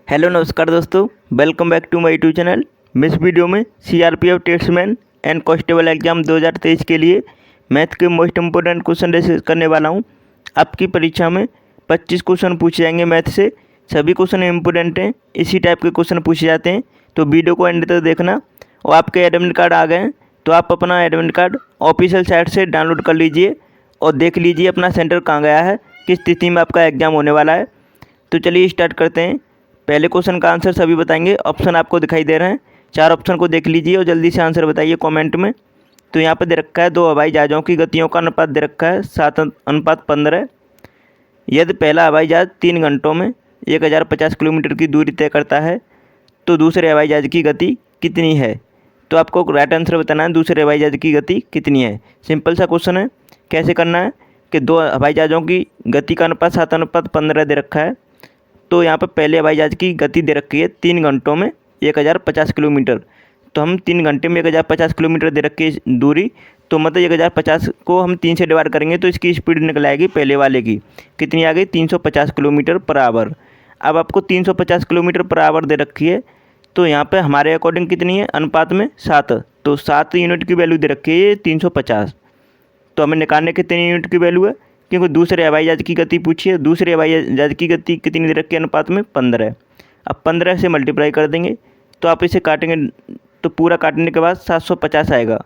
Hello नमस्कार दोस्तों, welcome back to my YouTube channel. मैं इस वीडियो में CRPF tradesman and constable exam 2023 के लिए मैथ के मोस्ट इम्पोर्टेंट क्वेश्चन डिस्कस करने वाला हूं। आपकी परीक्षा में 25 क्वेश्चन पूछे जाएंगे मैथ से। सभी क्वेश्चन इम्पोर्टेंट हैं, इसी टाइप के क्वेश्चन पूछे जाते हैं, तो वीडियो को एंड तक देखना। और आपके एडमिट कार्ड आ गए हैं तो आप अपना एडमिट कार्ड ऑफिशियल साइट से डाउनलोड कर लीजिए और देख लीजिए अपना सेंटर कहाँ गया है, किस तिथि में आपका एग्ज़ाम होने वाला है। तो चलिए स्टार्ट करते हैं। पहले क्वेश्चन का आंसर सभी बताएंगे। ऑप्शन आपको दिखाई दे रहे हैं, 4 ऑप्शन को देख लीजिए और जल्दी से आंसर बताइए कमेंट में। तो यहाँ पर दे रखा है 2 हवाई जहाज़ों की गतियों का अनुपात दे रखा है 7:15। यदि पहला हवाई जहाज़ 3 घंटों में 1050 किलोमीटर की दूरी तय करता है तो दूसरे हवाई जहाज़ की गति कितनी है। तो आपको राइट आंसर बताना है दूसरे हवाई जहाज़ की गति कितनी है। सिंपल सा क्वेश्चन है। कैसे करना है कि 2 हवाई जहाज़ों की गति का अनुपात 7:15 दे रखा है। तो यहाँ पर पहले हवाई जहाज़ की गति दे रखी है 3 घंटों में 1050 किलोमीटर। तो हम 3 घंटे में 1050 किलोमीटर दे रखी है दूरी, तो मतलब 1050 को हम 3 से डिवाइड करेंगे तो इसकी स्पीड निकल आएगी पहले वाले की। कितनी आ गई? 350 किलोमीटर पर आवर। अब आपको 350 किलोमीटर पर आवर दे रखी है, तो यहाँ पे हमारे अकॉर्डिंग कितनी है अनुपात में 7, तो 7 यूनिट की वैल्यू दे रखी है 350। तो हमें निकालने कितने यूनिट की वैल्यू है, क्योंकि दूसरे हवाई जहाज़ की गति पूछी है। दूसरे हवाई जहाज़ की गति कितनी दे रखी है अनुपात में 15। अब 15 से मल्टीप्लाई कर देंगे तो आप इसे काटेंगे तो पूरा काटने के बाद 750 आएगा।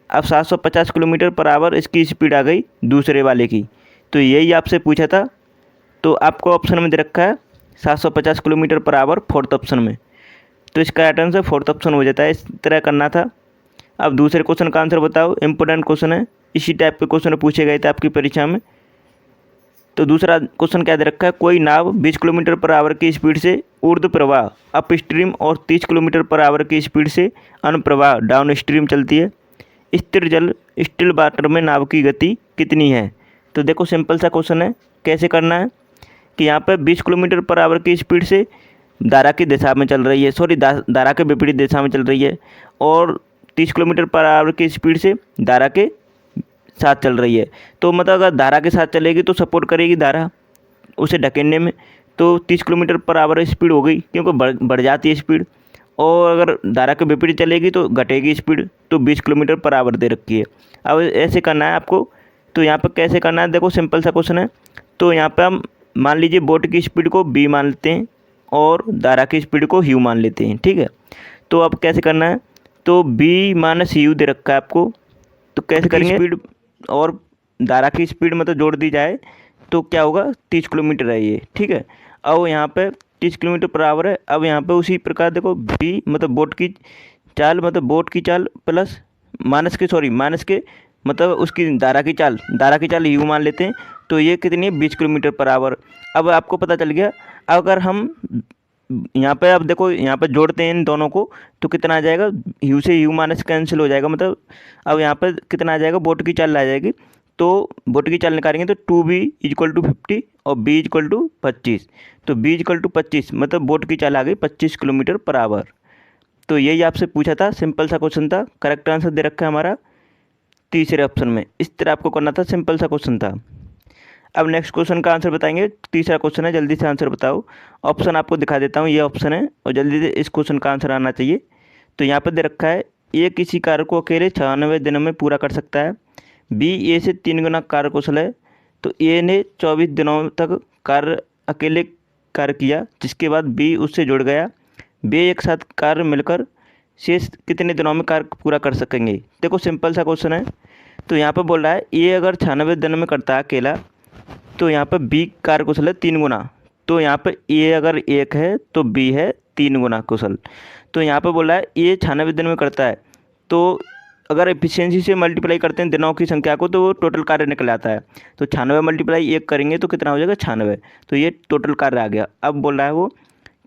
अब 750 किलोमीटर पर आवर इसकी स्पीड आ गई दूसरे वाले की। तो यही आपसे पूछा था, तो आपको ऑप्शन में दे रखा है 750 kilometre per hour fourth option में। तो इसका राइट आंसर फोर्थ ऑप्शन हो जाता है। इस तरह करना था। अब दूसरे क्वेश्चन का आंसर बताओ। इंपॉर्टेंट क्वेश्चन है, इसी टाइप के क्वेश्चन पूछे गए थे आपकी परीक्षा में। तो दूसरा क्वेश्चन क्या दे रखा है, कोई नाव 20 किलोमीटर पर आवर की स्पीड से ऊर्ध्व प्रवाह अप स्ट्रीम और 30 किलोमीटर पर आवर की स्पीड से अनुप्रवाह डाउन स्ट्रीम चलती है। स्थिर जल स्टिल वाटर में नाव की गति कितनी है। तो देखो सिंपल सा क्वेश्चन है। कैसे करना है कि यहाँ पर 20 किलोमीटर पर आवर की स्पीड से धारा की दिशा में चल रही है, धारा के विपरीत दिशा में चल रही है, और 30 किलोमीटर पर आवर की स्पीड से धारा के साथ चल रही है। तो मतलब अगर धारा के साथ चलेगी तो सपोर्ट करेगी धारा उसे ढकेलने में, तो 30 किलोमीटर पर आवर स्पीड हो गई, क्योंकि बढ़ जाती है स्पीड। और अगर धारा के विपरीत चलेगी तो घटेगी स्पीड, तो 20 किलोमीटर पर आवर दे रखी है। अब ऐसे करना है आपको। तो यहाँ पर कैसे करना है, देखो सिंपल सा क्वेश्चन है। तो यहाँ पर हम मान लीजिए बोट की स्पीड को b मान लेते हैं और धारा की स्पीड को u मान लेते हैं, ठीक है। तो अब कैसे करना है, तो b माइनस u दे रखा है आपको। तो कैसे करेंगे, स्पीड और धारा की स्पीड मतलब जोड़ दी जाए तो क्या होगा, 30 किलोमीटर है ये, ठीक है। अब यहाँ पे 30 किलोमीटर पर आवर है। अब यहाँ पे उसी प्रकार देखो b मतलब बोट की चाल प्लस माइनस के मतलब उसकी धारा की चाल u मान लेते हैं। तो ये कितनी है, 20 किलोमीटर पर आवर। अब आपको पता चल गया। अगर हम यहाँ पे अब देखो यहाँ पे जोड़ते हैं इन दोनों को तो कितना आ जाएगा, u से u माइनस कैंसिल हो जाएगा। मतलब अब यहाँ पे कितना आ जाएगा, बोट की चाल आ जाएगी। तो बोट की चाल निकालेंगे तो 2b = 50 और b = 25। तो b = 25 मतलब बोट की चाल आ गई 25 किलोमीटर पर आवर। तो यही आपसे पूछा था, सिंपल सा क्वेश्चन था। करेक्ट आंसर दे रखा है हमारा तीसरे ऑप्शन में। इस तरह आपको करना था, सिंपल सा क्वेश्चन था। अब नेक्स्ट क्वेश्चन का आंसर बताएंगे। तीसरा क्वेश्चन है, जल्दी से आंसर बताओ। ऑप्शन आपको दिखा देता हूँ, ये ऑप्शन है और जल्दी से इस क्वेश्चन का आंसर आना चाहिए। तो यहाँ पर दे रखा है, ए किसी कार्य को अकेले 96 दिनों में पूरा कर सकता है। बी ए से 3 गुना कार्य कुशल है। तो ए ने 24 दिनों तक अकेले कार्य किया, जिसके बाद बी उससे जुड़ गया। बे एक साथ कार्य मिलकर शेष कितने दिनों में कार्य पूरा कर सकेंगे। देखो सिंपल सा क्वेश्चन है। तो यहाँ पर बोल रहा है ए अगर 96 दिनों में करता है अकेला, तो यहाँ पर बी कार्य कुशल है 3 गुना। तो यहाँ पर ए अगर 1 है तो बी है 3 गुना कुशल। तो यहाँ पर बोला है ए 96 दिन में करता है, तो अगर एफिशिएंसी से मल्टीप्लाई करते हैं दिनों की संख्या को तो वो टोटल कार्य निकल आता है। तो 96 × 1 करेंगे तो कितना हो जाएगा, 96। तो ये टोटल कार्य आ गया। अब बोल रहा है वो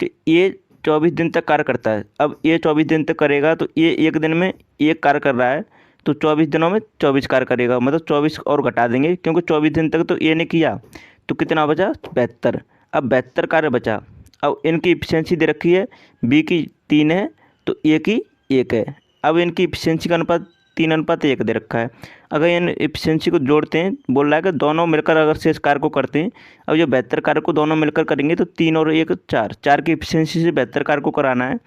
कि ए 24 दिन तक कार्य करता है। अब ये 24 दिन तक करेगा, तो ये 1 दिन में 1 कार्य कर रहा है, तो 24 दिनों में 24 कार्य करेगा। मतलब 24 और घटा देंगे, क्योंकि 24 दिन तक तो ए ने किया। तो कितना बचा, 72। अब 72 कार्य बचा। अब इनकी इफिशियंसी दे रखी है, बी की 3 है तो ए की 1 है। अब इनकी इफिशियंसी का अनुपात 3:1 दे रखा है। अगर इन एफिशिएंसी को जोड़ते हैं, बोल रहा है कि दोनों मिलकर अगर शेष कार्य को करते हैं, अब जो बेहतर कार्य को दोनों मिलकर करेंगे तो 3 और 1 4, 4 की एफिशिएंसी से बेहतर कार्य को कराना है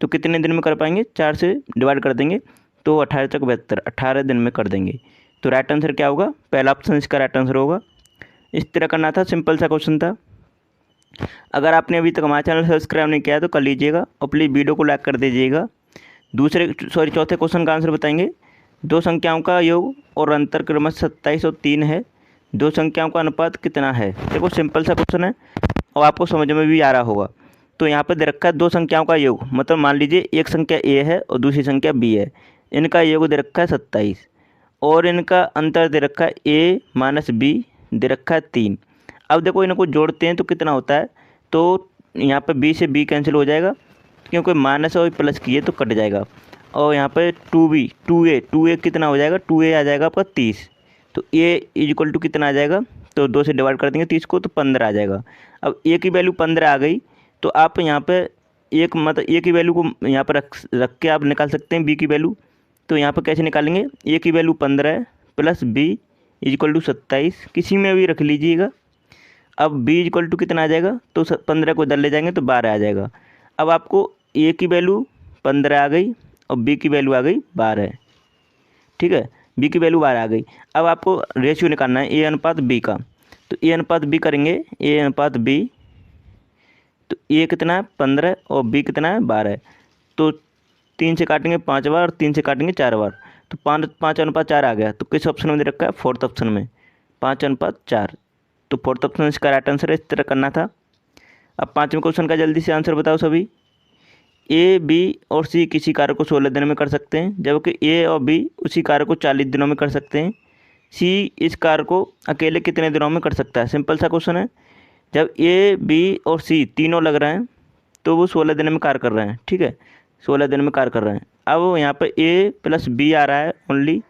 तो कितने दिन में कर पाएंगे, 4 से डिवाइड कर देंगे तो 18 तक बेहतर 18 दिन में कर देंगे। तो राइट आंसर क्या होगा, पहला ऑप्शन इसका राइट आंसर होगा। इस तरह करना था, सिंपल सा क्वेश्चन था। अगर आपने अभी तक हमारा चैनल सब्सक्राइब नहीं किया है तो कर लीजिएगा और प्लीज़ वीडियो को लाइक कर दीजिएगा। चौथे क्वेश्चन का आंसर बताएंगे। दो संख्याओं का योग और अंतर क्रमशः 27 और 3 है। दो संख्याओं का अनुपात कितना है। देखो सिंपल सा क्वेश्चन है और आपको समझ में भी आ रहा होगा। तो यहाँ पर दे रखा है दो संख्याओं का योग, मतलब मान लीजिए एक संख्या ए है और दूसरी संख्या बी है। इनका योग दे रखा है 27 और इनका अंतर दे रखा है ए माइनस बी दे रखा है 3। अब देखो इनको जोड़ते हैं तो कितना होता है, तो यहाँ पर बी से बी कैंसिल हो जाएगा क्योंकि माइनस और प्लस किए तो कट जाएगा। और यहाँ पर 2a कितना हो जाएगा, 2a आ जाएगा आपका 30। तो a इक्वल टू कितना आ जाएगा, तो 2 से डिवाइड कर देंगे 30 को तो 15 आ जाएगा। अब a की वैल्यू 15 आ गई तो आप यहाँ पर एक मतलब a की वैल्यू को यहाँ पर रख के आप निकाल सकते हैं b की वैल्यू। तो यहाँ पर कैसे निकालेंगे, a की वैल्यू 15 है प्लस b इक्वल टू 27, किसी में भी रख लीजिएगा। अब b इक्वल टू कितना आ जाएगा, तो 15 को इधर ले जाएंगे तो 12 आ जाएगा। अब आपको a की वैल्यू 15 आ गई और b की वैल्यू आ गई 12, ठीक है, b की वैल्यू 12 आ गई। अब आपको रेशियो निकालना है a अनुपात b का। तो a अनुपात b करेंगे, a अनुपात b, तो a कितना है 15 और b कितना है 12। तो 3 से काटेंगे 5 बार और 3 से काटेंगे 4 बार, तो 5 अनुपात 4 आ गया। तो किस ऑप्शन में दे रखा है, फोर्थ ऑप्शन में 5 अनुपात 4। तो फोर्थ ऑप्शन इसका राइट आंसर है। इस तरह करना था। अब पाँचवें क्वेश्चन का जल्दी से आंसर बताओ सभी। ए बी और सी किसी कार्य को 16 दिन में कर सकते हैं, जबकि ए और बी उसी कार्य को 40 दिनों में कर सकते हैं। सी इस कार्य को अकेले कितने दिनों में कर सकता है। सिंपल सा क्वेश्चन है। जब ए बी और सी तीनों लग रहे हैं तो वो 16 दिन में कार्य कर रहे हैं, ठीक है, 16 दिन में कार्य कर रहे हैं। अब यहाँ पर ए प्लस बी आ रहा है ओनली,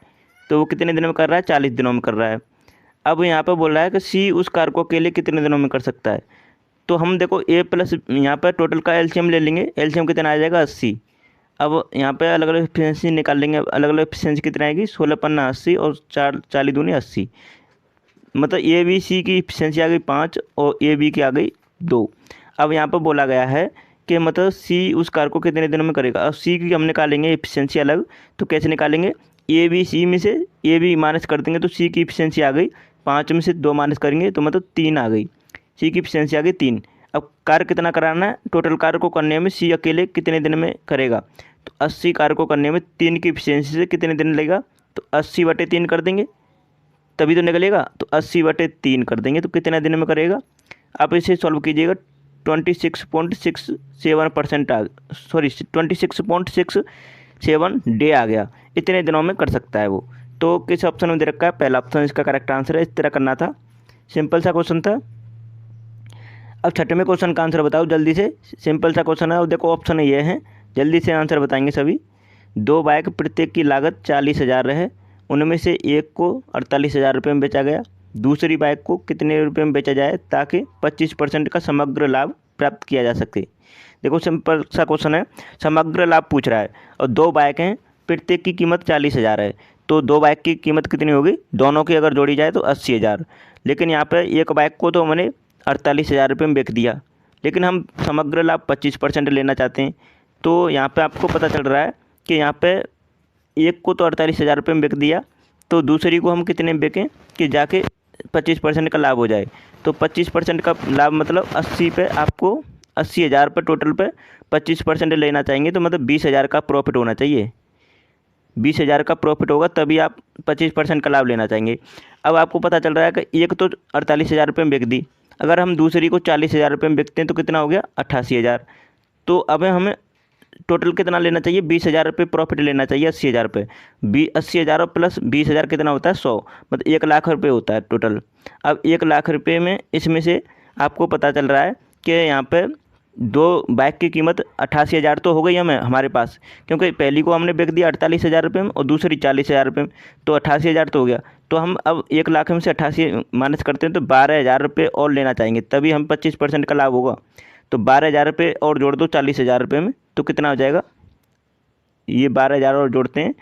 तो वो कितने दिनों में कर रहा है, 40 दिनों में कर रहा है। अब यहाँ पर बोल रहा है कि सी उस कार्य को अकेले कितने दिनों में कर सकता है। तो हम देखो ए प्लस यहाँ पर टोटल का एलसीएम ले लेंगे। एलसीएम कितना आ जाएगा, 80। अब यहाँ पे अलग अलग एफिशिएंसी निकाल लेंगे। अलग अलग एफिशिएंसी कितना आएगी, 16 पन्ना 80 और 40 दूनी 80, मतलब ए बी सी की एफिशिएंसी आ गई 5 और ए बी की आ गई 2। अब यहाँ पर बोला गया है कि मतलब सी उस कार्य को कितने दिनों में करेगा। अब सी की हम निकालेंगे एफिशिएंसी अलग, तो कैसे निकालेंगे, ए बी सी में से ए बी माइनस कर देंगे तो सी की एफिशिएंसी आ गई 5 में से 2 माइनस करेंगे तो मतलब 3 आ गई। सी की एफिशिएंसी आ गई 3। अब कार्य कितना कराना है, टोटल कार्य को करने में सी अकेले कितने दिन में करेगा। तो 80 कार्य को करने में 3 की एफिशिएंसी से कितने दिन लगेगा, तो 80/3 कर देंगे तभी तो निकलेगा। तो 80/3 कर देंगे तो कितने दिन में करेगा। आप इसे सॉल्व कीजिएगा। 26.67% 26.67 डे आ गया। इतने दिनों में कर सकता है वो। तो किस ऑप्शन में दे रखा है, पहला ऑप्शन इसका करेक्ट आंसर है। इस तरह करना था, सिंपल सा क्वेश्चन था। अब छठवें क्वेश्चन का आंसर बताओ जल्दी से। सिंपल सा क्वेश्चन है और देखो ऑप्शन ये हैं, जल्दी से आंसर बताएंगे सभी। 2 बाइक प्रत्येक की लागत 40,000 है। उनमें से एक को 48,000 रुपये में बेचा गया। दूसरी बाइक को कितने रुपये में बेचा जाए ताकि 25% का समग्र लाभ प्राप्त किया जा सके। देखो सिंपल सा क्वेश्चन है, समग्र लाभ पूछ रहा है और 2 बाइक हैं, प्रत्येक की कीमत 40,000 है। तो 2 बाइक की कीमत कितनी होगी, दोनों की अगर जोड़ी जाए तो 80,000। लेकिन यहाँ पर एक बाइक को तो मैंने 48,000 रुपये में बेच दिया, लेकिन हम समग्र लाभ 25% लेना चाहते हैं। तो यहाँ पे आपको पता चल रहा है कि यहाँ पे एक को तो 48,000 रुपये में बेच दिया, तो दूसरी को हम कितने में बेचें कि जाके 25% का लाभ हो जाए। तो 25% का लाभ मतलब 80 पे आपको 80,000 पर टोटल पे 25% लेना चाहेंगे, तो मतलब 20,000 का प्रॉफिट होना चाहिए। 20,000 का प्रॉफिट होगा तभी आप 25% का लाभ लेना चाहेंगे। अब आपको पता चल रहा है कि एक तो 48,000 रुपये में बेच दी, अगर हम दूसरी को 40,000 रुपये में बेचते हैं तो कितना हो गया, 88,000। तो अब हमें टोटल कितना लेना चाहिए, 20,000 रुपये प्रॉफिट लेना चाहिए 80,000 रुपये। 80,000 और प्लस 20,000 कितना होता है, 100, मतलब 1 लाख रुपये होता है टोटल। अब 1 लाख रुपये में इसमें से आपको पता चल रहा है कि यहाँ पे 2 बाइक की कीमत 88,000 तो हो गई हमारे पास, क्योंकि पहली को हमने बेच दिया 48,000 रुपये में और दूसरी 40,000 रुपये में, तो 88,000 तो हो गया। तो हम अब 1 लाख में से 88 माइनस करते हैं तो 12,000 रुपये और लेना चाहेंगे, तभी हम 25% का लाभ होगा। तो 12,000 रुपये और जोड़ दो 40,000 रुपये में, तो कितना हो जाएगा, ये 12,000 और जोड़ते हैं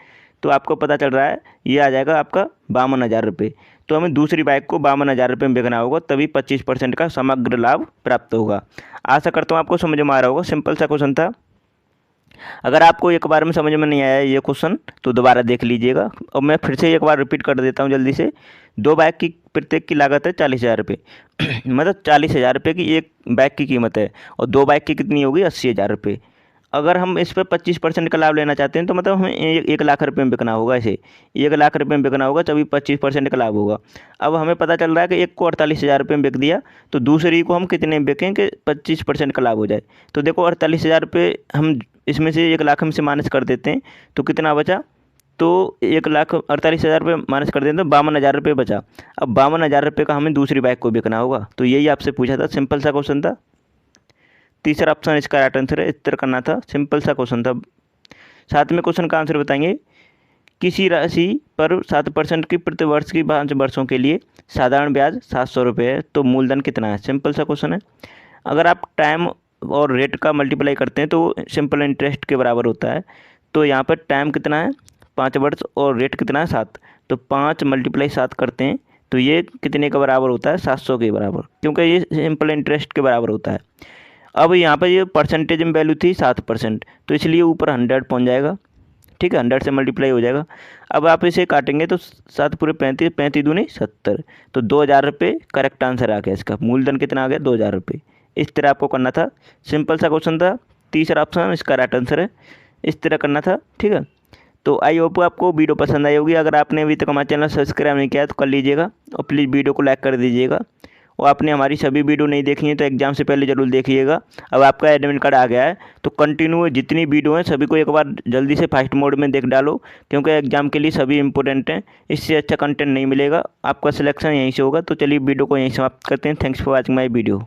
तो आपको पता चल रहा है ये आ जाएगा आपका 52,000 रुपये। तो हमें दूसरी बाइक को 52,000 रुपये में बेचना होगा, तभी 25% का समग्र लाभ प्राप्त होगा। आशा करता हूँ आपको समझ में आ रहा होगा, सिंपल सा क्वेश्चन था। अगर आपको एक बार में समझ में नहीं आया ये क्वेश्चन तो दोबारा देख लीजिएगा, और मैं फिर से एक बार रिपीट कर देता हूँ जल्दी से। दो बाइक की प्रत्येक की लागत है 40,000 रुपये मतलब 40,000 रुपये की एक बाइक की कीमत है, और दो बाइक की कितनी होगी 80,000 रुपये। अगर हम इस पर 25% का लाभ लेना चाहते हैं तो मतलब हमें 1 लाख रुपये में बिकना होगा। ऐसे 1 लाख रुपये में बिकना होगा, तभी 25% का लाभ होगा। अब हमें पता चल रहा है कि एक को 48,000 रुपये में बिक दिया, तो दूसरी को हम कितने में बिकें कि 25% का लाभ हो जाए। तो देखो 48,000 रुपये हम इसमें से 1 लाख हम से माइनस कर देते हैं तो कितना बचा, तो 1,48,000 रुपये माइनस कर देते हैं तो 52,000 रुपये बचा। अब 52,000 रुपये का हमें दूसरी बाइक को बिकना होगा। तो यही आपसे पूछा था, सिंपल सा क्वेश्चन था। तीसरा ऑप्शन इसका राइट आंसर है, इस तरह करना था, सिंपल सा क्वेश्चन था। साथ में क्वेश्चन का आंसर बताएंगे। किसी राशि पर 7% की प्रति वर्ष की 5 वर्षों के लिए साधारण ब्याज 700 रुपये है, तो मूलधन कितना है। सिंपल सा क्वेश्चन है। अगर आप टाइम और रेट का मल्टीप्लाई करते हैं तो सिंपल इंटरेस्ट के बराबर होता है। तो यहाँ पर टाइम कितना है 5 वर्ष और रेट कितना है 7, तो 5 × 7 करते हैं तो ये कितने के बराबर होता है 700 के बराबर, क्योंकि ये सिंपल इंटरेस्ट के बराबर होता है। अब यहाँ पर ये परसेंटेज में वैल्यू थी 7%, तो इसलिए ऊपर 100 पहुँच जाएगा। ठीक है, 100 से मल्टीप्लाई हो जाएगा। अब आप इसे काटेंगे तो 7 पूरे 35, 35 दूनी 70, तो 2,000 रुपये करेक्ट आंसर आ गया इसका। मूलधन कितना आ गया 2,000 रुपये। इस तरह आपको करना था, सिंपल सा क्वेश्चन था। तीसरा ऑप्शन इसका राइट आंसर है, इस तरह करना था। ठीक है, तो आई होप आपको वीडियो पसंद आई होगी। अगर आपने अभी तक हमारा चैनल सब्सक्राइब नहीं किया तो कर लीजिएगा, और प्लीज़ वीडियो को लाइक कर दीजिएगा। और आपने हमारी सभी वीडियो नहीं देखी है तो एग्जाम से पहले ज़रूर देखिएगा। अब आपका एडमिट कार्ड आ गया है तो कंटिन्यू जितनी वीडियो हैं सभी को एक बार जल्दी से फास्ट मोड में देख डालो, क्योंकि एग्जाम के लिए सभी इंपॉर्टेंट हैं। इससे अच्छा कंटेंट नहीं मिलेगा, आपका सिलेक्शन यहीं से होगा। तो चलिए वीडियो को यहीं समाप्त करते हैं। Thanks for watching my video.